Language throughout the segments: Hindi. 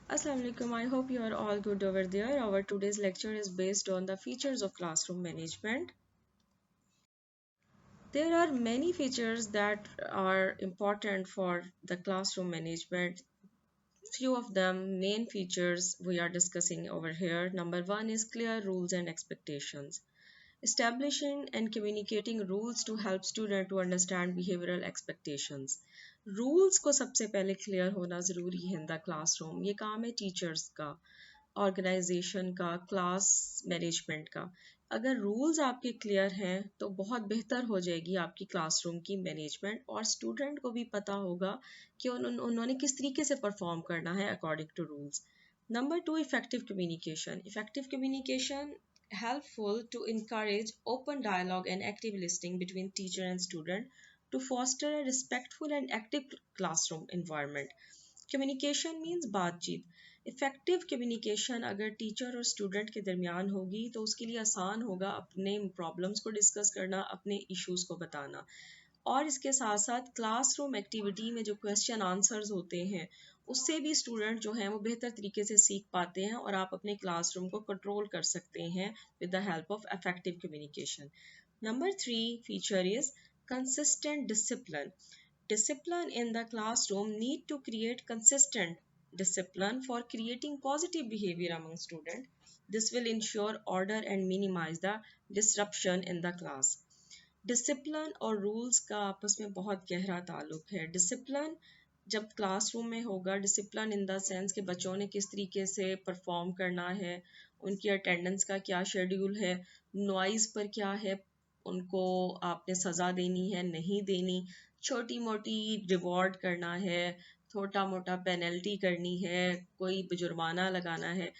Assalamu alaikum. I hope you are all good over there. Our today's lecture is based on the features of classroom management. There are many features that are important for the classroom management. Few of them main features we are discussing over here. Number one is clear rules and expectations. Establishing and communicating rules to help student to understand behavioral expectations. Rules को सबसे पहले क्लियर होना ज़रूरी है इन द क्लासरूम. ये काम है टीचर्स का, ऑर्गेनाइजेशन का, क्लास मैनेजमेंट का. अगर रूल्स आपके क्लियर हैं तो बहुत बेहतर हो जाएगी आपकी क्लासरूम की मैनेजमेंट और स्टूडेंट को भी पता होगा कि उन्होंने किस तरीके से परफॉर्म करना है according to rules. Number two, effective communication. Effective communication helpful to encourage open dialogue and active listening between teacher and student to foster a respectful and active classroom environment. Communication means बातचीत. इफ़ेक्टिव कम्युनिकेशन अगर टीचर और स्टूडेंट के दरमियान होगी तो उसके लिए आसान होगा अपने प्रॉब्लम्स को डिस्कस करना, अपने इश्यूज़ को बताना. और इसके साथ साथ क्लासरूम एक्टिविटी में जो क्वेश्चन आंसर्स होते हैं उससे भी स्टूडेंट जो हैं वो बेहतर तरीके से सीख पाते हैं और आप अपने क्लासरूम को कंट्रोल कर सकते हैं with the help of effective communication. Number three feature is consistent discipline. Discipline in the classroom need to create consistent discipline for creating positive behavior among students. This will ensure order and minimize the disruption in the class. Discipline और रूल्स का आपस में बहुत गहरा ताल्लुक है. डिसिप्लिन जब क्लासरूम में होगा, डिसिप्लिन इन द सेंस कि बच्चों ने किस तरीके से परफॉर्म करना है, उनकी अटेंडेंस का क्या शेड्यूल है, नॉइज़ पर क्या है, उनको आपने सज़ा देनी है नहीं देनी, छोटी मोटी रिवॉर्ड करना है, छोटा मोटा पेनल्टी करनी है, कोई जुर्माना लगाना है,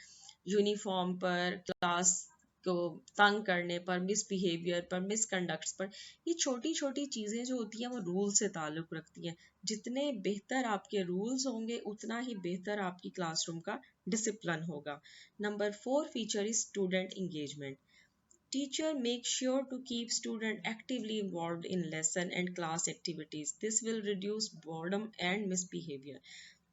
यूनिफॉर्म पर, क्लास को तंग करने पर, मिसबिहेवियर पर, मिसकंडक्ट्स पर. ये छोटी छोटी चीज़ें जो होती हैं वो रूल से ताल्लुक़ रखती हैं. जितने बेहतर आपके रूल्स होंगे उतना ही बेहतर आपकी क्लासरूम का डिसिप्लिन होगा. Number four feature is student engagement. Teacher make sure to keep student actively involved in lesson and class activities. This will reduce boredom and misbehavior.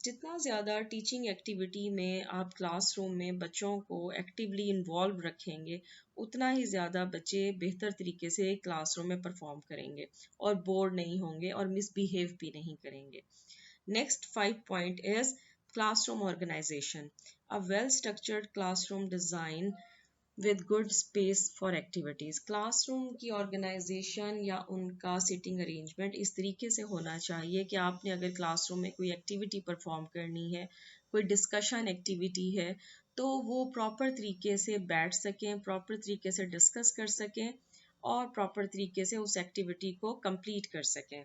जितना ज़्यादा टीचिंग एक्टिविटी में आप क्लासरूम में बच्चों को एक्टिवली इन्वॉल्व रखेंगे उतना ही ज़्यादा बच्चे बेहतर तरीके से क्लासरूम में परफॉर्म करेंगे और बोर नहीं होंगे और मिसबिहेव भी नहीं करेंगे. Next 5 point is classroom organisation. A well structured classroom design with good space for activities. Classroom की ऑर्गेनाइजेशन या उनका सिटिंग अरेंजमेंट इस तरीके से होना चाहिए कि आपने अगर क्लासरूम में कोई एक्टिविटी परफॉर्म करनी है, कोई डिस्कशन एक्टिविटी है, तो वो प्रॉपर तरीके से बैठ सकें, प्रॉपर तरीके से डिस्कस कर सकें और प्रॉपर तरीके से उस एक्टिविटी को कंप्लीट कर सकें.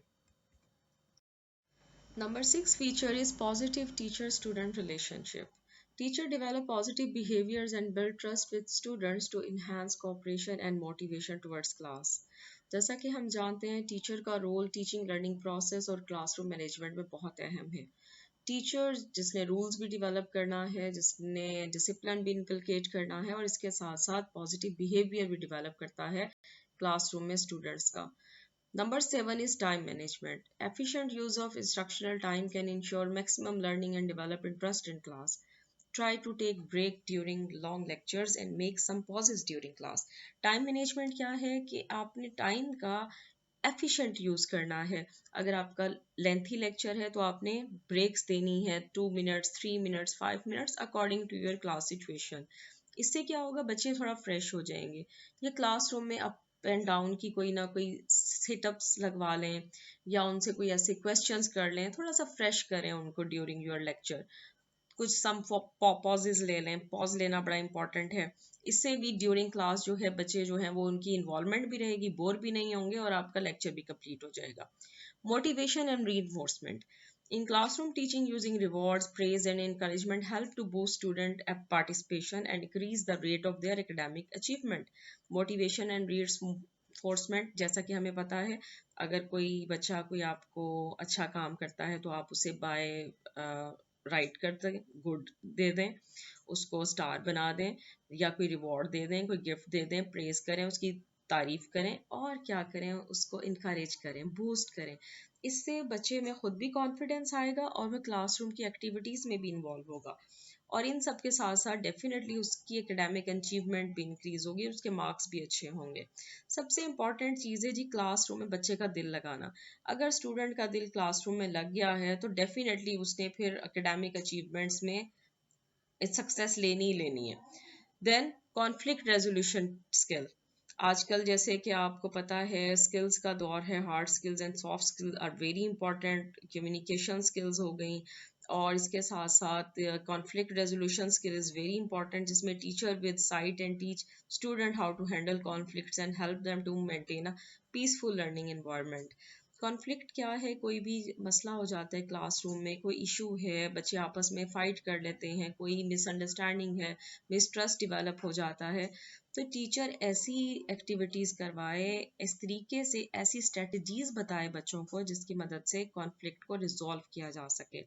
Number six feature is positive teacher-student relationship. Teacher develop positive behaviors and build trust with students to enhance cooperation and motivation towards class. जैसा कि हम जानते हैं टीचर का रोल टीचिंग लर्निंग प्रोसेस और क्लासरूम मैनेजमेंट में बहुत अहम है. टीचर जिसने रूल्स भी डेवलप करना है, जिसने डिसिप्लिन भी इनकलकेट करना है और इसके साथ साथ पॉजिटिव बिहेवियर भी डेवलप करता है क्लासरूम में स्टूडेंट्स का. Number seven is time management. Efficient use of instructional time can ensure maximum learning and develop interest in class. Try to take break during long lectures and make some pauses during class. Time management क्या है कि आपने टाइम का एफिशिएंट यूज़ करना है. अगर आपका लेंथी लेक्चर है तो आपने ब्रेक्स देनी है 2 minutes, 3 minutes, 5 minutes according to your class situation. इससे क्या होगा, बच्चे थोड़ा फ्रेश हो जाएंगे. या क्लासरूम में अप एंड डाउन की कोई ना कोई सिटअप्स लगवा लें या उनसे कोई ऐसे क्वेश्चंस कर लें, थोड़ा सा फ्रेश करें उनको ड्यूरिंग योर लेक्चर. कुछ सम पॉजेज ले लें, पॉज लेना बड़ा इंपॉर्टेंट है. इससे भी ड्यूरिंग क्लास जो है बच्चे जो हैं वो उनकी इन्वॉल्वमेंट भी रहेगी, बोर भी नहीं होंगे और आपका लेक्चर भी कंप्लीट हो जाएगा. Motivation and reinforcement. In classroom teaching, using rewards, praise and encouragement help to boost student participation and increase the rate of their academic achievement. Motivation and reinforcement, जैसा कि हमें पता है अगर कोई बच्चा कोई आपको अच्छा काम करता है तो आप उसे बाय राइट कर दें, गुड दे दें, उसको स्टार बना दें या कोई रिवॉर्ड दे दें, कोई गिफ्ट दे दें, प्रेज करें, उसकी तारीफ करें और क्या करें, उसको इनकरेज करें, बूस्ट करें. इससे बच्चे में खुद भी कॉन्फिडेंस आएगा और वह क्लासरूम की एक्टिविटीज़ में भी इन्वॉल्व होगा। और इन सब के साथ साथ डेफिनेटली उसकी एकेडमिक अचीवमेंट भी इंक्रीज होगी, उसके मार्क्स भी अच्छे होंगे। सबसे इम्पॉर्टेंट चीज़ है जी क्लासरूम में बच्चे का दिल लगाना। अगर स्टूडेंट का दिल क्लासरूम में लग गया है तो डेफिनेटली उसने फिर एकेडमिक अचीवमेंट्स में सक्सेस लेनी ही लेनी है। Then conflict resolution skill. आजकल जैसे कि आपको पता है स्किल्स का दौर है, hard skills and soft skills are very important. Communication skills हो गई और इसके साथ साथ conflict resolution skill is very important, जिसमें teacher with sight and teach student how to handle conflicts and help them to maintain a peaceful learning environment. Conflict क्या है? कोई भी मसला हो जाता है क्लासरूम में, कोई इशू है, बच्चे आपस में फाइट कर लेते हैं, कोई मिसअंडरस्टैंडिंग है, मिसट्रस्ट डिवेलप हो जाता है, तो टीचर ऐसी एक्टिविटीज़ करवाए, इस तरीके से ऐसी स्ट्रेटजीज बताए बच्चों को जिसकी मदद से कॉन्फ्लिक्ट को रिजॉल्व किया जा सके।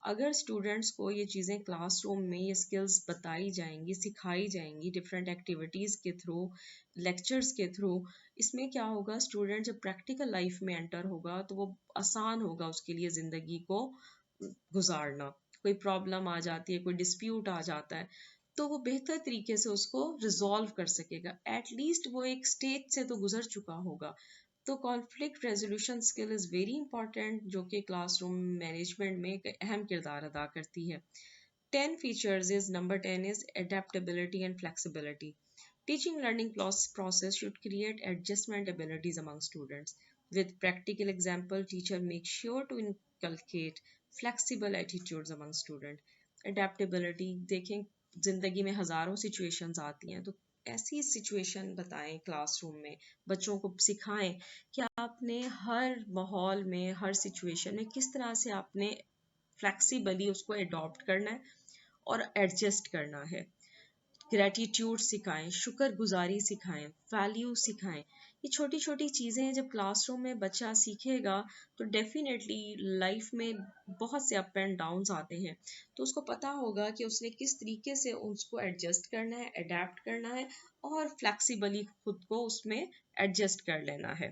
अगर स्टूडेंट्स को ये चीज़ें क्लासरूम में ये स्किल्स बताई जाएंगी, सिखाई जाएंगी डिफरेंट एक्टिविटीज़ के थ्रू, लेक्चर्स के थ्रू, इसमें क्या होगा, स्टूडेंट जब प्रैक्टिकल लाइफ में एंटर होगा तो वो आसान होगा उसके लिए ज़िंदगी को गुजारना। कोई प्रॉब्लम आ जाती है, कोई डिस्प्यूट आ जाता है, तो वो बेहतर तरीके से उसको रिजॉल्व कर सकेगा। एटलीस्ट वो एक स्टेज से तो गुजर चुका होगा। तो conflict resolution skill is very important, जो कि क्लासरूम मैनेजमेंट में एक अहम किरदार अदा करती है। 10 features is number 10 is adaptability and flexibility. Teaching learning process should create adjustment abilities among students. With practical example, teacher makes sure to inculcate flexible attitudes among students. Adaptability, देखें जिंदगी में हजारों situations आती हैं, तो ऐसी सिचुएशन बताएं क्लासरूम में, बच्चों को सिखाएं कि आपने हर माहौल में, हर सिचुएशन में किस तरह से आपने फ्लेक्सिबली उसको अडॉप्ट करना है और एडजस्ट करना है। ग्रेटिट्यूड सिखाएं, शुक्रगुजारी सिखाएं, वैल्यू सिखाएं। ये छोटी छोटी चीज़ें हैं, जब क्लासरूम में बच्चा सीखेगा तो डेफिनेटली लाइफ में बहुत से अप एंड डाउन्स आते हैं, तो उसको पता होगा कि उसने किस तरीके से उसको एडजस्ट करना है, अडेप्ट करना है और फ्लेक्सिबली खुद को उसमें एडजस्ट कर लेना है।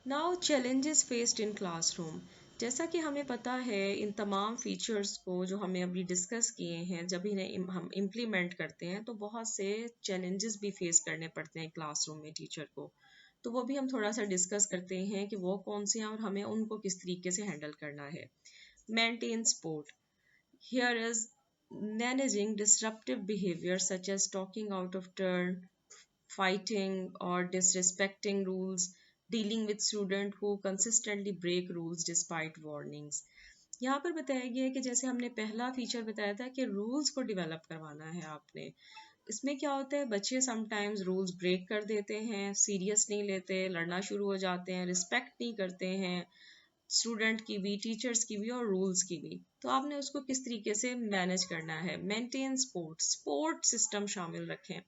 Now challenges faced in classroom. जैसा कि हमें पता है इन तमाम फीचर्स को जो हमें अभी डिस्कस किए हैं, जब इन्हें हम इम्प्लीमेंट करते हैं तो बहुत से चैलेंजेस भी फेस करने पड़ते हैं क्लासरूम में टीचर को। तो वो भी हम थोड़ा सा डिस्कस करते हैं कि वो कौन से हैं और हमें उनको किस तरीके से हैंडल करना है। Maintain sport. Here is managing disruptive behavior such as talking out of turn, fighting or disrespecting rules, dealing with students who consistently break rules despite warnings. यहाँ पर बताया गया है कि जैसे हमने पहला फीचर बताया था कि रूल्स को डेवलप करवाना है आपने। इसमें क्या होता है, बच्चे समटाइम्स रूल्स ब्रेक कर देते हैं, सीरियस नहीं लेते, लड़ना शुरू हो जाते हैं, रिस्पेक्ट नहीं करते हैं स्टूडेंट की भी, टीचर्स की भी और रूल्स की भी। तो आपने उसको किस तरीके से मैनेज करना है। मेंटेन स्पोर्ट, स्पोर्ट सिस्टम शामिल रखें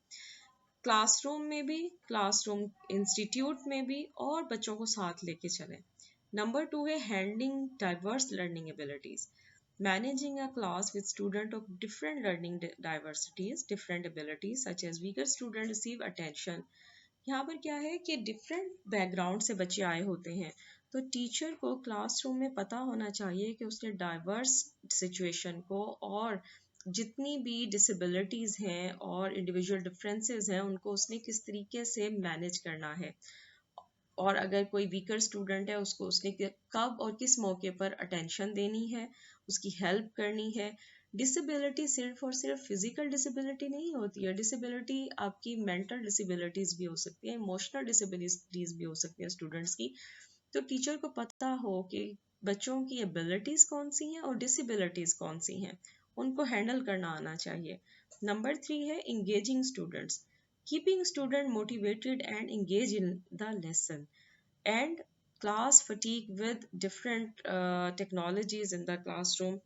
क्लासरूम में भी, क्लासरूम इंस्टीट्यूट में भी, और बच्चों को साथ लेके चलें। नंबर 2 है handling diverse learning abilities. Managing a class with students of different learning diversities, different abilities, such as weaker students receive attention. यहाँ पर क्या है कि डिफरेंट बैकग्राउंड से बच्चे आए होते हैं, तो टीचर को क्लासरूम में पता होना चाहिए कि उसने डाइवर्स सिचुएशन को और जितनी भी डिसेबिलिटीज़ हैं और इंडिविजुअल डिफरेंसेस हैं उनको उसने किस तरीके से मैनेज करना है। और अगर कोई वीकर स्टूडेंट है उसको उसने कब और किस मौके पर अटेंशन देनी है, उसकी हेल्प करनी है। डिसेबिलिटी सिर्फ और सिर्फ फिजिकल डिसेबिलिटी नहीं होती है, डिसेबिलिटी आपकी मेंटल डिसेबिलिटीज भी हो सकती है, इमोशनल डिसेबिलिटीज भी हो सकती है स्टूडेंट्स की। तो टीचर को पता हो कि बच्चों की एबिलिटीज कौन सी हैं और डिसेबिलिटीज कौन सी हैं, उनको हैंडल करना आना चाहिए। नंबर 3 है engaging students, keeping student motivated and engaged in the lesson, and class fatigue with different technologies in the classroom.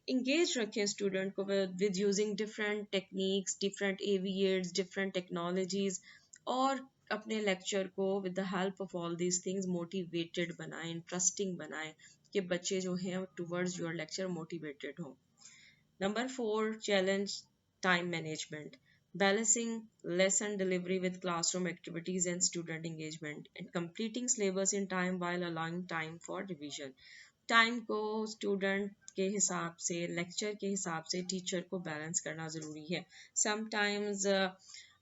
Engage रखें student को with using different techniques, different aviates, different technologies, और अपने lecture को with the help of all these things motivated बनाएं, interesting बनाएं कि बच्चे जो हैं towards your lecture motivated हों। Number 4 challenge time management. balancing lesson delivery with classroom activities and student engagement, and completing syllabus in time while allowing time for revision. Time को स्टूडेंट के हिसाब से, लेक्चर के हिसाब से टीचर को बैलेंस करना ज़रूरी है. समटाइम्स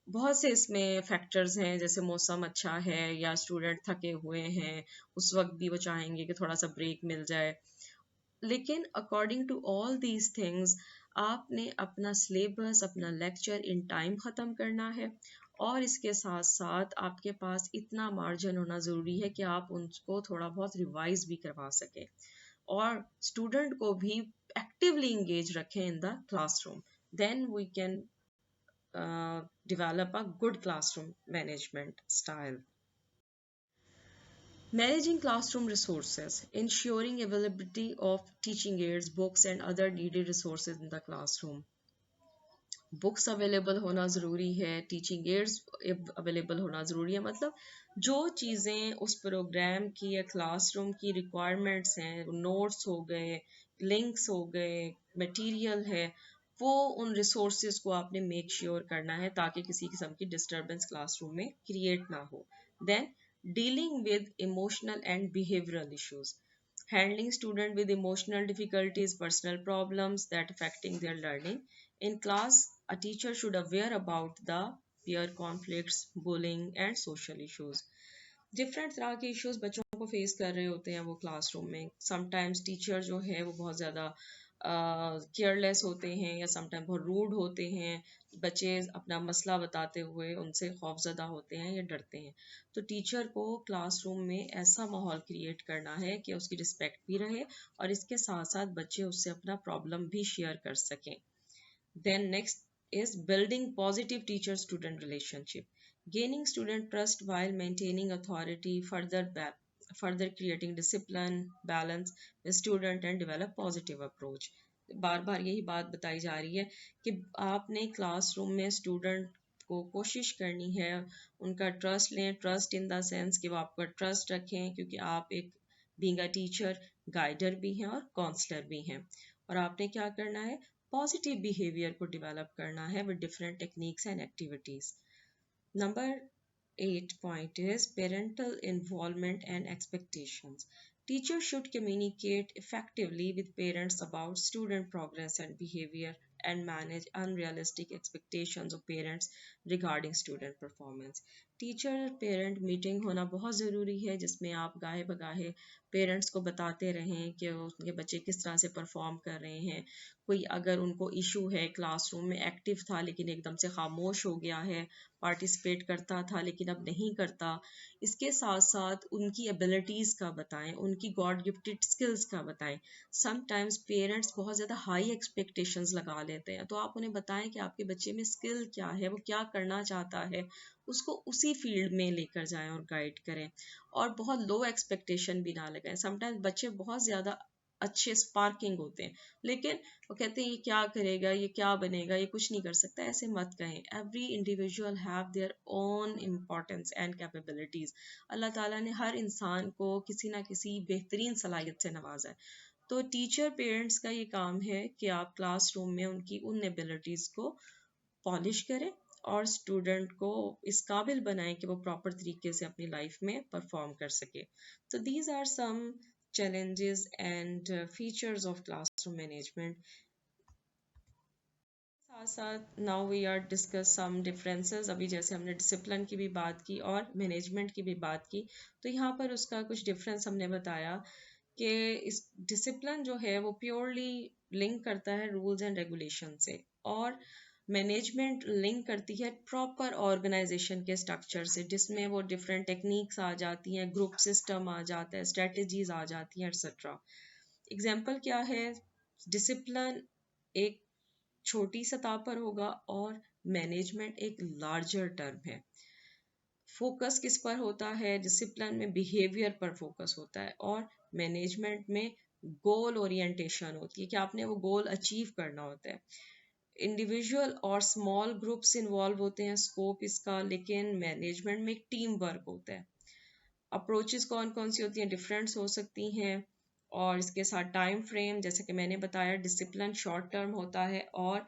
बहुत से इसमें फैक्टर्स हैं, जैसे मौसम अच्छा है या स्टूडेंट थके हुए हैं, उस वक्त भी वो चाहेंगे कि थोड़ा सा ब्रेक मिल जाए. लेकिन according to all these things आपने अपना सिलेबस, अपना लेक्चर इन टाइम ख़त्म करना है, और इसके साथ साथ आपके पास इतना मार्जिन होना ज़रूरी है कि आप उनको थोड़ा बहुत रिवाइज भी करवा सकें, और स्टूडेंट को भी एक्टिवली इंगेज रखें in the classroom. Then we can develop a good classroom management style. Managing classroom resources, ensuring availability of teaching aids, books, and other needed resources in the classroom. Books available होना ज़रूरी है, टीचिंग एड्स अवेलेबल होना ज़रूरी है. मतलब जो चीज़ें उस प्रोग्राम की या क्लासरूम की रिक्वायरमेंट्स हैं, नोट्स हो गए, लिंक्स हो गए, मटेरियल है, वो उन रिसोर्सेज को आपने मेक श्योर करना है ताकि किसी किस्म की डिस्टर्बेंस क्लासरूम में क्रिएट ना हो. Then dealing with emotional and behavioural issues, handling student with emotional difficulties, personal problems that affecting their learning. In class, a teacher should aware about the peer conflicts, bullying and social issues. Different तरह के इश्यूज बच्चों को फेस कर रहे होते हैं वो क्लासरूम में. समटाइम्स टीचर जो है वो बहुत ज़्यादा केयरलेस होते हैं, या समटाइम बहुत रूड होते हैं. बच्चे अपना मसला बताते हुए उनसे खौफजदा होते हैं या डरते हैं. तो टीचर को क्लासरूम में ऐसा माहौल क्रिएट करना है कि उसकी रिस्पेक्ट भी रहे, और इसके साथ साथ बच्चे उससे अपना प्रॉब्लम भी शेयर कर सकें. Then next is building positive teacher-student relationship. Gaining student trust while maintaining authority, further creating discipline, balance with student and develop positive approach. बार बार यही बात बताई जा रही है कि आपने क्लासरूम में स्टूडेंट को कोशिश करनी है उनका ट्रस्ट लें. ट्रस्ट इन द सेंस कि वो आपका ट्रस्ट रखें, क्योंकि आप एक बीइंग अ टीचर गाइडर भी हैं और काउंसलर भी हैं. और आपने क्या करना है, पॉजिटिव बिहेवियर को डेवलप करना है with different techniques and activities. Number 8 point is parental involvement and expectations. Teachers should communicate effectively with parents about student progress and behavior, and manage unrealistic expectations of parents regarding student performance. Teacher parent meeting होना बहुत ज़रूरी है, जिसमें आप गाहे बगाहे पेरेंट्स को बताते रहें कि उनके बच्चे किस तरह से परफॉर्म कर रहे हैं. कोई अगर उनको इशू है, क्लासरूम में एक्टिव था लेकिन एकदम से खामोश हो गया है, पार्टिसिपेट करता था लेकिन अब नहीं करता. इसके साथ साथ उनकी एबिलिटीज़ का बताएं, उनकी गॉड गिफ्टेड स्किल्स का बताएं. समटाइम्स पेरेंट्स बहुत ज़्यादा हाई एक्सपेक्टेशंस लगा लेते हैं, तो आप उन्हें बताएं कि आपके बच्चे में स्किल क्या है, वो क्या करना चाहता है, उसको उसी फील्ड में लेकर जाएं और गाइड करें. और बहुत लो एक्सपेक्टेशन भी ना लगाएं. समटाइम्स बच्चे बहुत ज़्यादा अच्छे स्पार्किंग होते हैं, लेकिन वो कहते हैं ये क्या करेगा, ये क्या बनेगा, ये कुछ नहीं कर सकता. ऐसे मत कहें. Every individual have their own importance and capabilities. अल्लाह ताला ने हर इंसान को किसी ना किसी बेहतरीन सलाहियत से नवाजा है. तो टीचर पेरेंट्स का ये काम है कि आप क्लासरूम में उनकी उन एबिलिटीज़ को पॉलिश करें और स्टूडेंट को इस काबिल बनाएं कि वो प्रॉपर तरीके से अपनी लाइफ में परफॉर्म कर सके. तो these are some challenges and features of classroom management. साथ साथ now we are discuss some differences. अभी जैसे हमने डिसिप्लिन की भी बात की और मैनेजमेंट की भी बात की, तो यहाँ पर उसका कुछ डिफरेंस हमने बताया कि इस डिसिप्लिन जो है वो प्योरली लिंक करता है रूल्स एंड रेगुलेशन से, और मैनेजमेंट लिंक करती है प्रॉपर ऑर्गेनाइजेशन के स्ट्रक्चर से, जिसमें वो डिफरेंट टेक्निक्स आ जाती हैं, ग्रुप सिस्टम आ जाता है, स्ट्रेटजीज आ जाती हैं, एक्सेट्रा. एग्जाम्पल क्या है, डिसिप्लिन एक छोटी सतह पर होगा और मैनेजमेंट एक लार्जर टर्म है. फोकस किस पर होता है, डिसिप्लिन में बिहेवियर पर फोकस होता है, और मैनेजमेंट में गोल ओरिएंटेशन होती है कि आपने वो गोल अचीव करना होता है. इंडिविजुअल और स्मॉल ग्रुप्स इन्वॉल्व होते हैं स्कोप इसका, लेकिन मैनेजमेंट में एक टीम वर्क होता है. अप्रोचेस कौन कौन सी होती हैं, डिफरेंट्स हो सकती हैं, और इसके साथ टाइम फ्रेम, जैसे कि मैंने बताया डिसिप्लिन शॉर्ट टर्म होता है और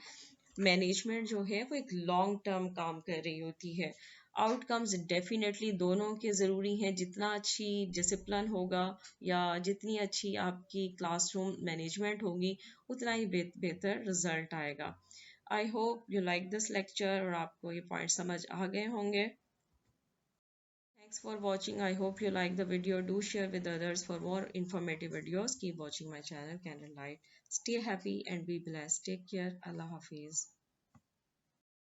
मैनेजमेंट जो है वो एक लॉन्ग टर्म काम कर रही होती है। आउटकम्स डेफिनेटली दोनों के ज़रूरी हैं। जितना अच्छी डिसिप्लिन होगा या जितनी अच्छी आपकी क्लासरूम मैनेजमेंट होगी, उतना ही बेहतर रिजल्ट आएगा। I hope you like this lecture और आपको ये पॉइंट समझ आ गए होंगे। Thanks for watching. I hope you like the video. Do share with others for more informative videos. Keep watching my channel Candlelight. Stay happy and be blessed. Take care. Allah Hafiz.